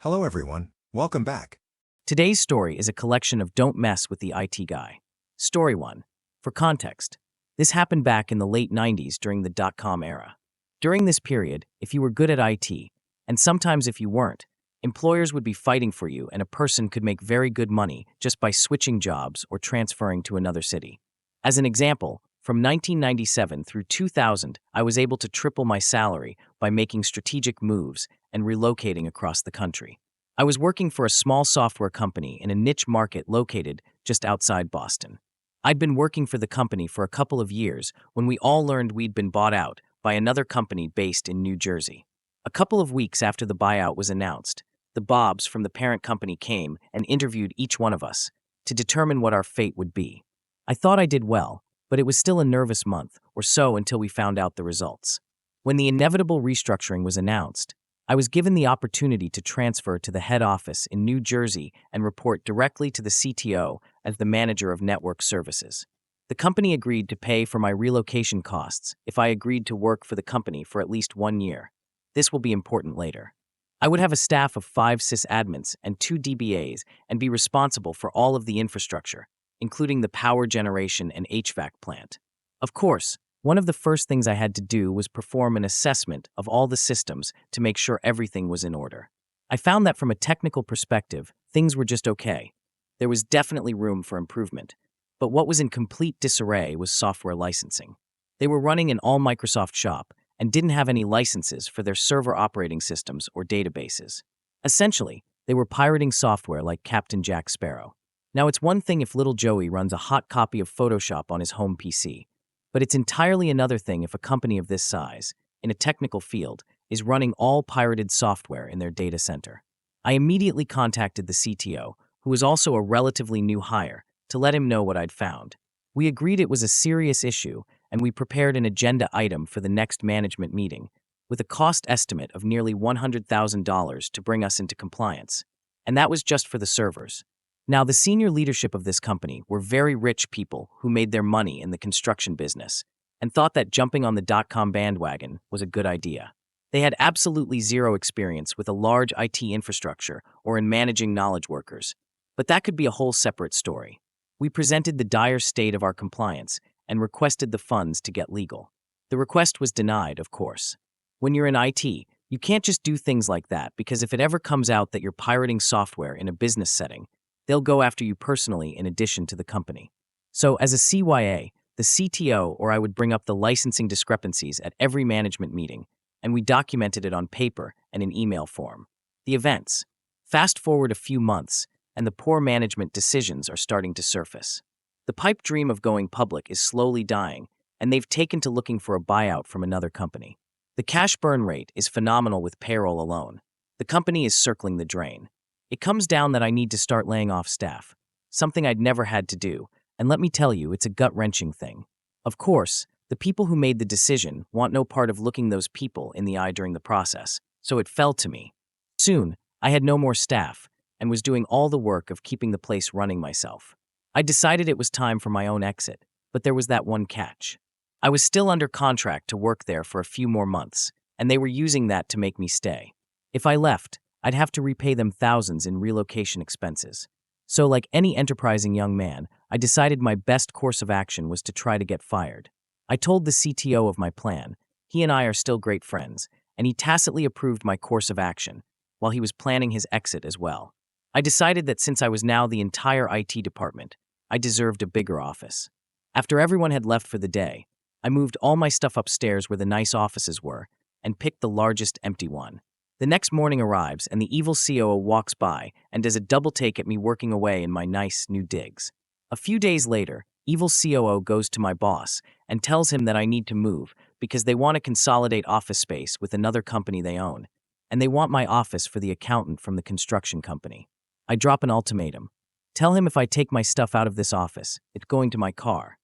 Hello everyone, welcome back. Today's story is a collection of Don't Mess with the IT Guy. Story 1. For context, this happened back in the late 90s during the dot-com era. During this period, if you were good at IT, and sometimes if you weren't, employers would be fighting for you and a person could make very good money just by switching jobs or transferring to another city. As an example, from 1997 through 2000, I was able to triple my salary by making strategic moves and relocating across the country. I was working for a small software company in a niche market located just outside Boston. I'd been working for the company for a couple of years when we all learned we'd been bought out by another company based in New Jersey. A couple of weeks after the buyout was announced, the Bobs from the parent company came and interviewed each one of us to determine what our fate would be. I thought I did well, but it was still a nervous month or so until we found out the results. When the inevitable restructuring was announced, I was given the opportunity to transfer to the head office in New Jersey and report directly to the CTO as the manager of network services. The company agreed to pay for my relocation costs if I agreed to work for the company for at least 1 year. This will be important later. I would have a staff of 5 sysadmins and 2 DBAs and be responsible for all of the infrastructure, including the power generation and HVAC plant. Of course, one of the first things I had to do was perform an assessment of all the systems to make sure everything was in order. I found that from a technical perspective, things were just okay. There was definitely room for improvement. But what was in complete disarray was software licensing. They were running an all-Microsoft shop and didn't have any licenses for their server operating systems or databases. Essentially, they were pirating software like Captain Jack Sparrow. Now, it's one thing if little Joey runs a hot copy of Photoshop on his home PC, but it's entirely another thing if a company of this size, in a technical field, is running all pirated software in their data center. I immediately contacted the CTO, who was also a relatively new hire, to let him know what I'd found. We agreed it was a serious issue, and we prepared an agenda item for the next management meeting, with a cost estimate of nearly $100,000 to bring us into compliance. And that was just for the servers. Now, the senior leadership of this company were very rich people who made their money in the construction business and thought that jumping on the dot-com bandwagon was a good idea. They had absolutely zero experience with a large IT infrastructure or in managing knowledge workers. But that could be a whole separate story. We presented the dire state of our compliance and requested the funds to get legal. The request was denied, of course. When you're in IT, you can't just do things like that because if it ever comes out that you're pirating software in a business setting, they'll go after you personally in addition to the company. So as a CYA, the CTO or I would bring up the licensing discrepancies at every management meeting, and we documented it on paper and in email form. The events. Fast forward a few months, and the poor management decisions are starting to surface. The pipe dream of going public is slowly dying, and they've taken to looking for a buyout from another company. The cash burn rate is phenomenal with payroll alone. The company is circling the drain. It comes down that I need to start laying off staff, something I'd never had to do, and let me tell you, it's a gut-wrenching thing. Of course, the people who made the decision want no part of looking those people in the eye during the process, so it fell to me. Soon, I had no more staff, and was doing all the work of keeping the place running myself. I decided it was time for my own exit, but there was that one catch. I was still under contract to work there for a few more months, and they were using that to make me stay. If I left, I'd have to repay them thousands in relocation expenses. So like any enterprising young man, I decided my best course of action was to try to get fired. I told the CTO of my plan. He and I are still great friends, and he tacitly approved my course of action, while he was planning his exit as well. I decided that since I was now the entire IT department, I deserved a bigger office. After everyone had left for the day, I moved all my stuff upstairs where the nice offices were and picked the largest empty one. The next morning arrives and the evil COO walks by and does a double take at me working away in my nice new digs. A few days later, evil COO goes to my boss and tells him that I need to move because they want to consolidate office space with another company they own, and they want my office for the accountant from the construction company. I drop an ultimatum. Tell him if I take my stuff out of this office, it's going to my car.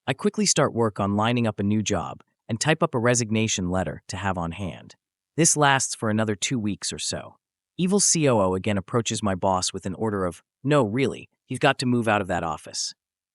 I quickly start work on lining up a new job and type up a resignation letter to have on hand. This lasts for another 2 weeks or so. Evil COO again approaches my boss with an order of, no, really, he's got to move out of that office.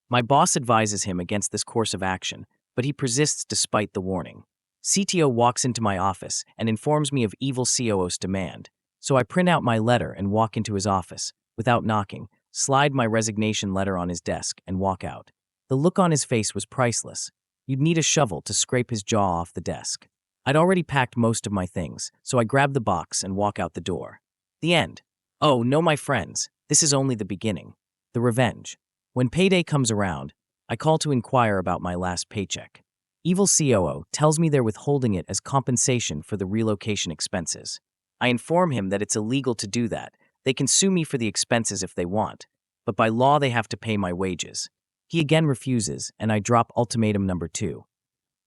My boss advises him against this course of action, but he persists despite the warning. CTO walks into my office and informs me of evil COO's demand, So I print out my letter and walk into his office, without knocking, slide my resignation letter on his desk, and walk out. The look on his face was priceless. You'd need a shovel to scrape his jaw off the desk. I'd already packed most of my things, so I grab the box and walk out the door. The end. Oh, no, my friends, this is only the beginning. The revenge. When payday comes around, I call to inquire about my last paycheck. Evil COO tells me they're withholding it as compensation for the relocation expenses. I inform him that it's illegal to do that. They can sue me for the expenses if they want, but by law they have to pay my wages. He again refuses, and I drop ultimatum number 2.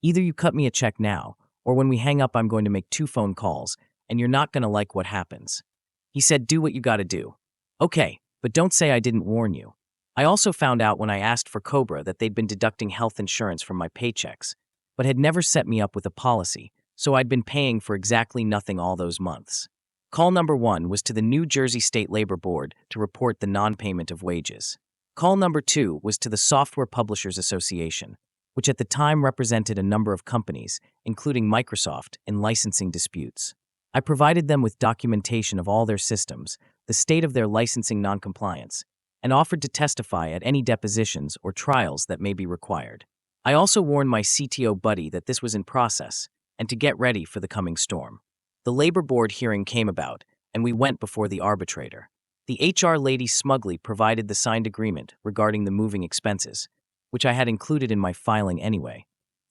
Either you cut me a check now, or when we hang up I'm going to make 2 phone calls, and you're not going to like what happens. He said, do what you gotta do. Okay, but don't say I didn't warn you. I also found out when I asked for Cobra that they'd been deducting health insurance from my paychecks, but had never set me up with a policy, so I'd been paying for exactly nothing all those months. Call number 1 was to the New Jersey State Labor Board to report the non-payment of wages. Call number 2 was to the Software Publishers Association, which at the time represented a number of companies, including Microsoft, in licensing disputes. I provided them with documentation of all their systems, the state of their licensing noncompliance, and offered to testify at any depositions or trials that may be required. I also warned my CTO buddy that this was in process and to get ready for the coming storm. The labor board hearing came about, and we went before the arbitrator. The HR lady smugly provided the signed agreement regarding the moving expenses, which I had included in my filing anyway,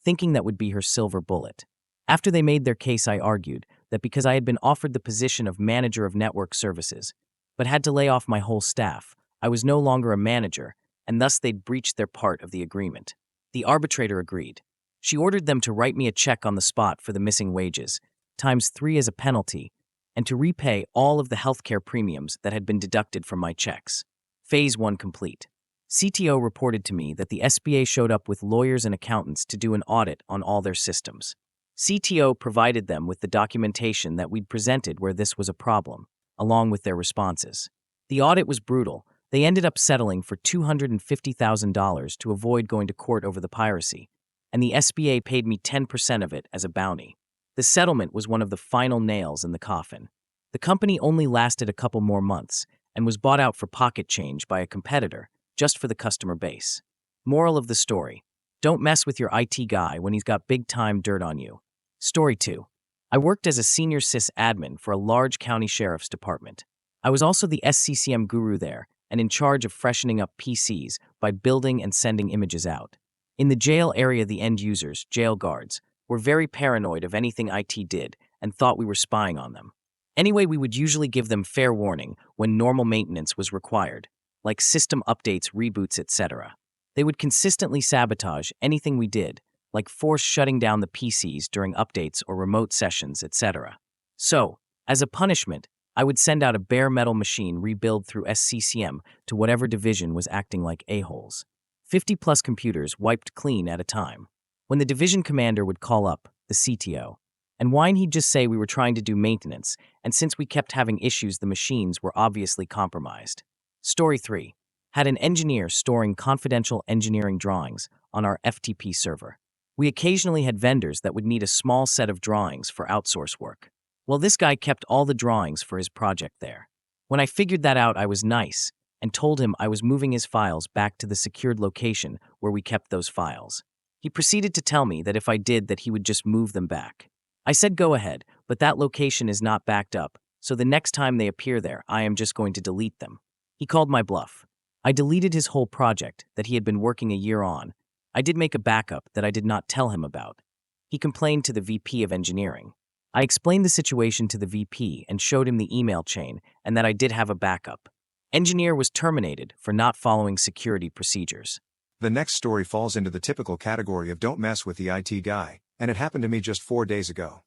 thinking that would be her silver bullet. After they made their case, I argued that because I had been offered the position of manager of network services, but had to lay off my whole staff, I was no longer a manager, and thus they'd breached their part of the agreement. The arbitrator agreed. She ordered them to write me a check on the spot for the missing wages, ×3 as a penalty, and to repay all of the healthcare premiums that had been deducted from my checks. Phase 1 complete. CTO reported to me that the SBA showed up with lawyers and accountants to do an audit on all their systems. CTO provided them with the documentation that we'd presented where this was a problem, along with their responses. The audit was brutal. They ended up settling for $250,000 to avoid going to court over the piracy, and the SBA paid me 10% of it as a bounty. The settlement was one of the final nails in the coffin. The company only lasted a couple more months and was bought out for pocket change by a competitor just for the customer base. Moral of the story: don't mess with your IT guy when he's got big-time dirt on you. Story 2. I worked as a senior sys admin for a large county sheriff's department. I was also the SCCM guru there and in charge of freshening up PCs by building and sending images out. In the jail area, the end users, jail guards, were very paranoid of anything IT did and thought we were spying on them. Anyway, we would usually give them fair warning when normal maintenance was required, like system updates, reboots, etc. They would consistently sabotage anything we did, like force shutting down the PCs during updates or remote sessions, etc. So, as a punishment, I would send out a bare metal machine rebuild through SCCM to whatever division was acting like a-holes. 50+ computers wiped clean at a time. When the division commander would call up, the CTO, and whine, he'd just say we were trying to do maintenance, and since we kept having issues, the machines were obviously compromised. Story 3. Had an engineer storing confidential engineering drawings on our FTP server. We occasionally had vendors that would need a small set of drawings for outsource work. Well, this guy kept all the drawings for his project there. When I figured that out, I was nice and told him I was moving his files back to the secured location where we kept those files. He proceeded to tell me that if I did that he would just move them back. I said go ahead, but that location is not backed up, so the next time they appear there, I am just going to delete them. He called my bluff. I deleted his whole project that he had been working a year on. I did make a backup that I did not tell him about. He complained to the VP of engineering. I explained the situation to the VP and showed him the email chain and that I did have a backup. Engineer was terminated for not following security procedures. The next story falls into the typical category of don't mess with the IT guy, and it happened to me just 4 days ago.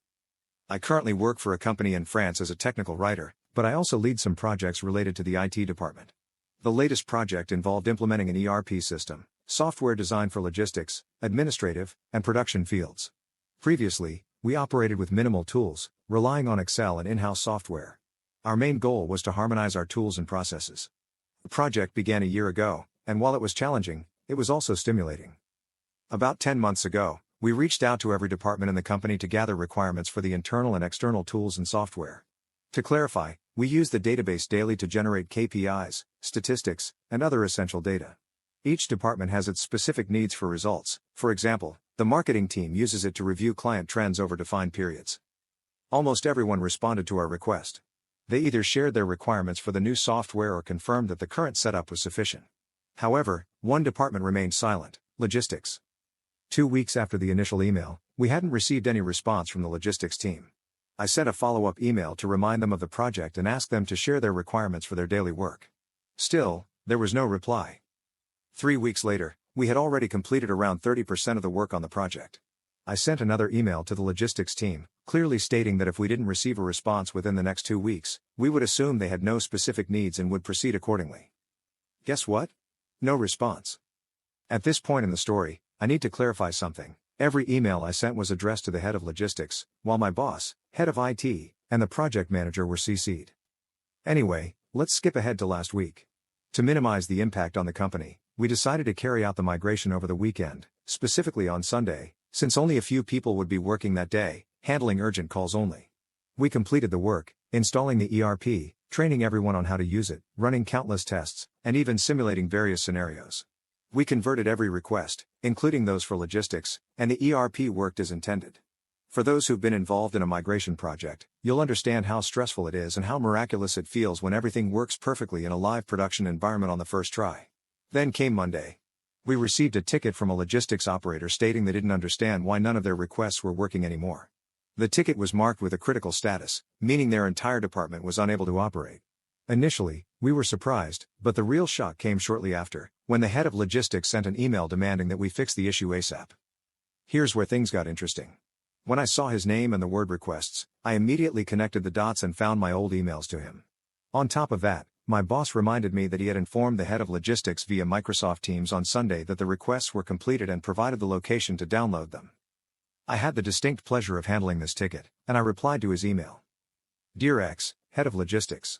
I currently work for a company in France as a technical writer, but I also lead some projects related to the IT department. The latest project involved implementing an ERP system, software designed for logistics, administrative, and production fields. Previously, we operated with minimal tools, relying on Excel and in-house software. Our main goal was to harmonize our tools and processes. The project began a year ago, and while it was challenging, it was also stimulating. About 10 months ago, we reached out to every department in the company to gather requirements for the internal and external tools and software. To clarify, we use the database daily to generate KPIs, statistics, and other essential data. Each department has its specific needs for results. For example, the marketing team uses it to review client trends over defined periods. Almost everyone responded to our request. They either shared their requirements for the new software or confirmed that the current setup was sufficient. However, one department remained silent: logistics. 2 weeks after the initial email, we hadn't received any response from the logistics team. I sent a follow-up email to remind them of the project and asked them to share their requirements for their daily work. Still, there was no reply. 3 weeks later, we had already completed around 30% of the work on the project. I sent another email to the logistics team, clearly stating that if we didn't receive a response within the next 2 weeks, we would assume they had no specific needs and would proceed accordingly. Guess what? No response. At this point in the story, I need to clarify something. Every email I sent was addressed to the head of logistics, while my boss, head of IT, and the project manager were CC'd. Anyway, let's skip ahead to last week. To minimize the impact on the company, we decided to carry out the migration over the weekend, specifically on Sunday, since only a few people would be working that day, handling urgent calls only. We completed the work, installing the ERP, training everyone on how to use it, running countless tests, and even simulating various scenarios. We converted every request, including those for logistics, and the ERP worked as intended. For those who've been involved in a migration project, you'll understand how stressful it is and how miraculous it feels when everything works perfectly in a live production environment on the first try. Then came Monday. We received a ticket from a logistics operator stating they didn't understand why none of their requests were working anymore. The ticket was marked with a critical status, meaning their entire department was unable to operate. Initially, we were surprised, but the real shock came shortly after, when the head of logistics sent an email demanding that we fix the issue ASAP. Here's where things got interesting. When I saw his name and the word requests, I immediately connected the dots and found my old emails to him. On top of that, my boss reminded me that he had informed the head of logistics via Microsoft Teams on Sunday that the requests were completed and provided the location to download them. I had the distinct pleasure of handling this ticket, and I replied to his email. Dear X, head of logistics.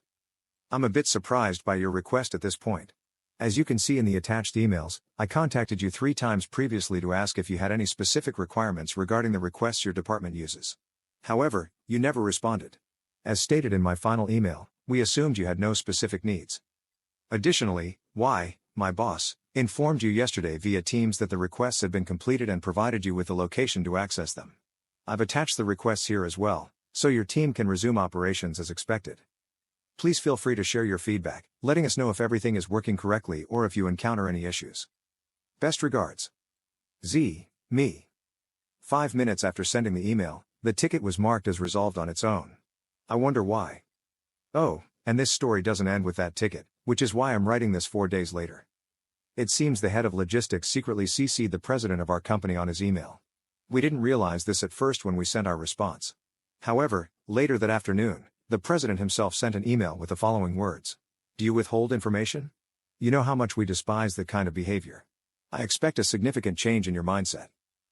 I'm a bit surprised by your request at this point. As you can see in the attached emails, I contacted you 3 times previously to ask if you had any specific requirements regarding the requests your department uses. However, you never responded. As stated in my final email, we assumed you had no specific needs. Additionally, my boss, informed you yesterday via Teams that the requests had been completed and provided you with the location to access them. I've attached the requests here as well, so your team can resume operations as expected. Please feel free to share your feedback, letting us know if everything is working correctly or if you encounter any issues. Best regards. Z. Me. 5 minutes after sending the email, the ticket was marked as resolved on its own. I wonder why. Oh, and this story doesn't end with that ticket, which is why I'm writing this 4 days later. It seems the head of logistics secretly CC'd the president of our company on his email. We didn't realize this at first when we sent our response. However, later that afternoon, the president himself sent an email with the following words. Do you withhold information? You know how much we despise that kind of behavior. I expect a significant change in your mindset.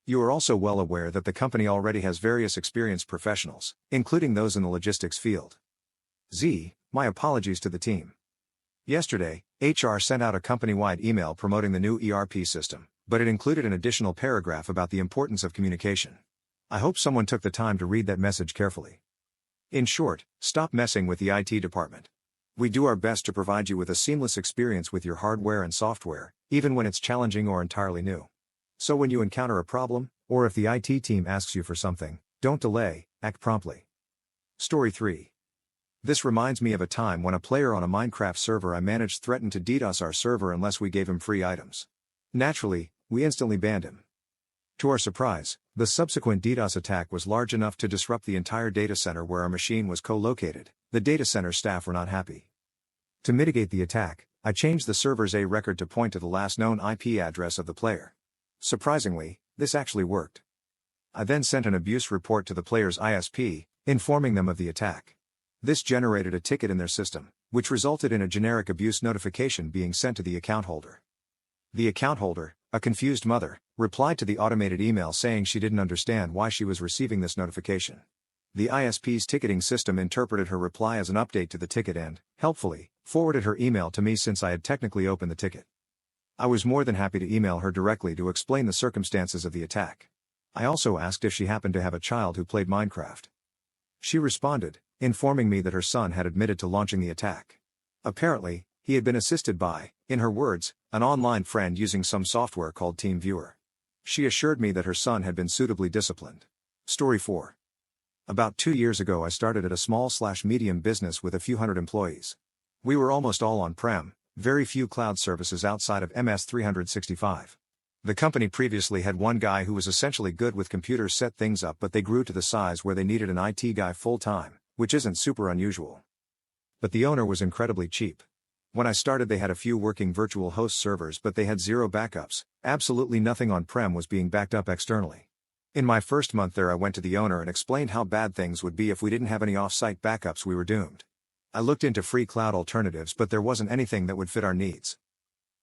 You are also well aware that the company already has various experienced professionals, including those in the logistics field. Z. My apologies to the team. Yesterday, HR sent out a company-wide email promoting the new ERP system, but it included an additional paragraph about the importance of communication. I hope someone took the time to read that message carefully. In short, stop messing with the IT department. We do our best to provide you with a seamless experience with your hardware and software, even when it's challenging or entirely new. So when you encounter a problem, or if the IT team asks you for something, don't delay, act promptly. Story 3. This reminds me of a time when a player on a Minecraft server I managed threatened to DDoS our server unless we gave him free items. Naturally, we instantly banned him. To our surprise, the subsequent DDoS attack was large enough to disrupt the entire data center where our machine was co-located. The data center staff were not happy. To mitigate the attack, I changed the server's A record to point to the last known IP address of the player. Surprisingly, this actually worked. I then sent an abuse report to the player's ISP, informing them of the attack. This generated a ticket in their system, which resulted in a generic abuse notification being sent to the account holder. The account holder, a confused mother, replied to the automated email saying she didn't understand why she was receiving this notification. The ISP's ticketing system interpreted her reply as an update to the ticket and, helpfully, forwarded her email to me since I had technically opened the ticket. I was more than happy to email her directly to explain the circumstances of the attack. I also asked if she happened to have a child who played Minecraft. She responded, informing me that her son had admitted to launching the attack. Apparently, he had been assisted by, in her words, an online friend using some software called TeamViewer. She assured me that her son had been suitably disciplined. Story 4. About 2 years ago I started at a small/medium business with a few hundred employees. We were almost all on-prem, very few cloud services outside of MS 365. The company previously had one guy who was essentially good with computers, set things up, but they grew to the size where they needed an IT guy full-time, which isn't super unusual. But the owner was incredibly cheap. When I started they had a few working virtual host servers, but they had zero backups, absolutely nothing on-prem was being backed up externally. In my first month there I went to the owner and explained how bad things would be if we didn't have any off-site backups. We were doomed. I looked into free cloud alternatives, but there wasn't anything that would fit our needs.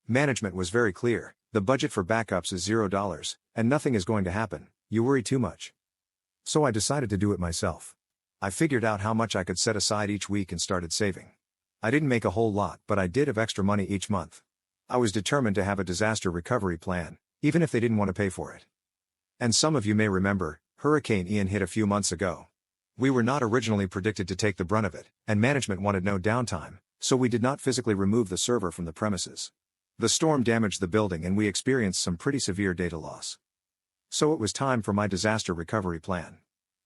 Management was very clear: the budget for backups is $0, and nothing is going to happen, you worry too much. So I decided to do it myself. I figured out how much I could set aside each week and started saving. I didn't make a whole lot, but I did have extra money each month. I was determined to have a disaster recovery plan, even if they didn't want to pay for it. And some of you may remember, Hurricane Ian hit a few months ago. We were not originally predicted to take the brunt of it, and management wanted no downtime, so we did not physically remove the server from the premises. The storm damaged the building and we experienced some pretty severe data loss. So it was time for my disaster recovery plan.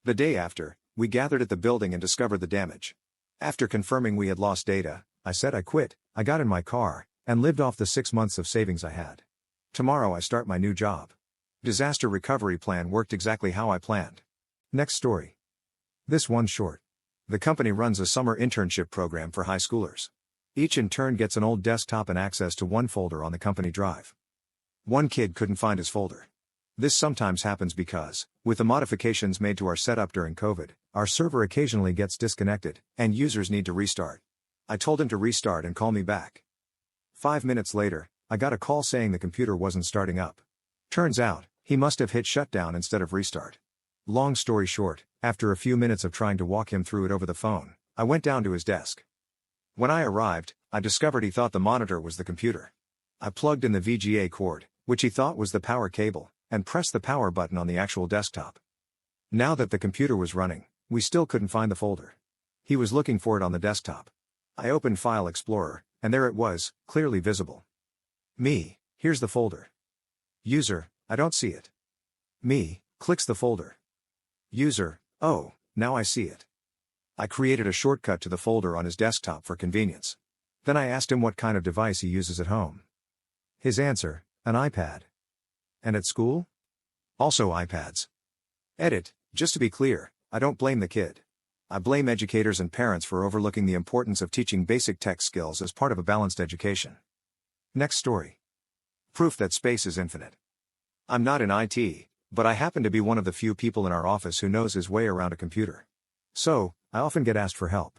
The day after, we gathered at the building and discovered the damage. After confirming we had lost data, I said I quit. I got in my car and lived off the 6 months of savings I had. Tomorrow I start my new job. Disaster recovery plan worked exactly how I planned. Next story. This one's short. The company runs a summer internship program for high schoolers. Each intern gets an old desktop and access to one folder on the company drive. One kid couldn't find his folder. This sometimes happens because, with the modifications made to our setup during COVID, our server occasionally gets disconnected, and users need to restart. I told him to restart and call me back. 5 minutes later, I got a call saying the computer wasn't starting up. Turns out, he must have hit shutdown instead of restart. Long story short, after a few minutes of trying to walk him through it over the phone, I went down to his desk. When I arrived, I discovered he thought the monitor was the computer. I plugged in the VGA cord, which he thought was the power cable, and pressed the power button on the actual desktop. Now that the computer was running, we still couldn't find the folder. He was looking for it on the desktop. I opened File Explorer, and there it was, clearly visible. Me, here's the folder. User, I don't see it. Me, clicks the folder. User, oh, now I see it. I created a shortcut to the folder on his desktop for convenience. Then I asked him what kind of device he uses at home. His answer, an iPad. And at school? Also iPads. Edit, just to be clear, I don't blame the kid. I blame educators and parents for overlooking the importance of teaching basic tech skills as part of a balanced education. Next story. Proof that space is infinite. I'm not in IT, but I happen to be one of the few people in our office who knows his way around a computer. So, I often get asked for help.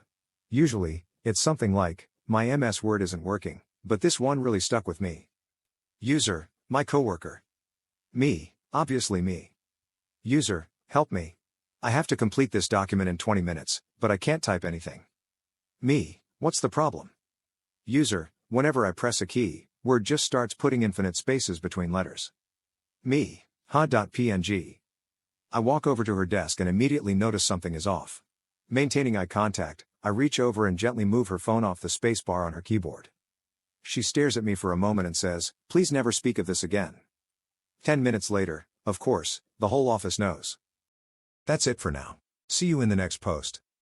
Usually, it's something like, my MS Word isn't working, but this one really stuck with me. User, my coworker. Me, obviously me. User, help me. I have to complete this document in 20 minutes, but I can't type anything. Me, what's the problem? User, whenever I press a key, Word just starts putting infinite spaces between letters. Me, ha.png. I walk over to her desk and immediately notice something is off. Maintaining eye contact, I reach over and gently move her phone off the spacebar on her keyboard. She stares at me for a moment and says, "Please never speak of this again." 10 minutes later, of course, the whole office knows. That's it for now. See you in the next post.